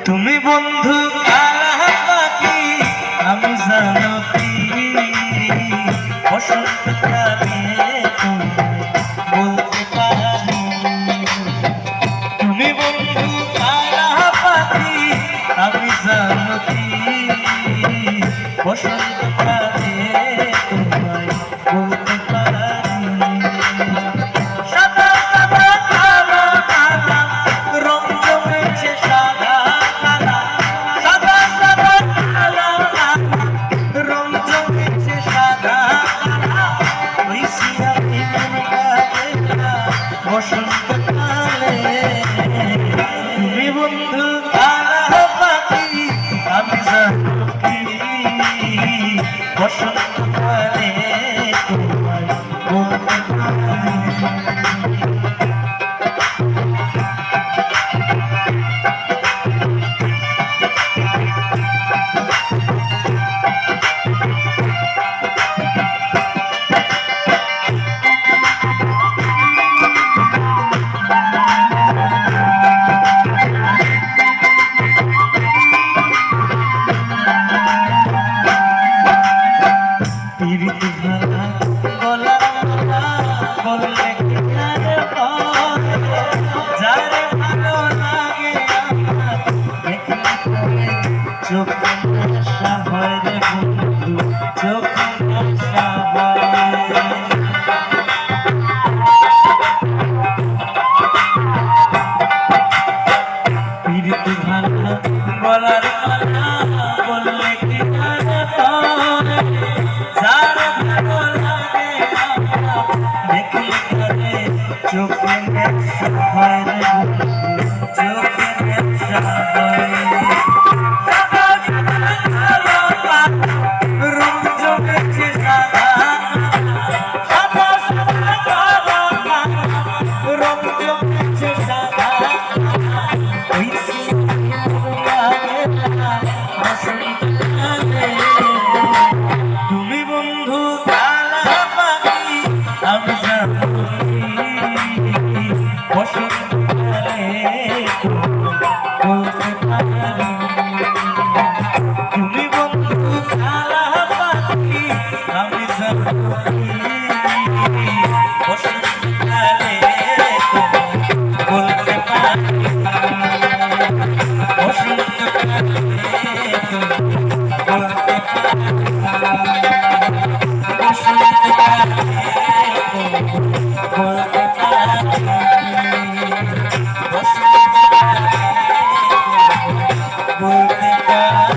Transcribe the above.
তুমি বন্ধু কালা পাখি আমি জানো কি বসন্তকালে তোমায় বলতে পারি। তুমি বন্ধু কালা পাখি আমি জানো কি বসন্তকালে তোমায় বলতে পারি। সাদা সাদা কালো কালা রং জমেছে সাদা কালা, সাদা সাদা কালো কালা রং জমেছে সাদা কালা। হইছি আমি কালা বসন্তকালে। তুমি বন্ধু কালা পাখি আমি জানো কি বসন্তকালে তোমায় বলতে পারি। পিরিতি ভালা গলা মালা বললে কিনারে পড়ে, যারে ভালো লাগে আমার দেখলে পরে চোখে নেশা হয় রে বন্ধু, চোখে নেশা হয়। পিরিতি ভালা গলার মালা বললে কিনারে পড়ে, যারে ভালো লাগে আমার দেখলে পরে চোখে নেশা হয় রে বন্ধু, চোখে নেশা হয়। সাদা সাদা কালো পাতা রং জমেছে সাদা, সাদা সাদা কালো পাতা রং জমেছে সাদা। হইছি বসন্তকালে। তুমি বন্ধু কালা পাখি আমি জানো কি বসন্তকালে বলতে পারি। তুমি বন্ধু কালা পাখি আমি জানো কি বসন্তকালে বলতে পারি। বসন্তকালে বলতে পারি।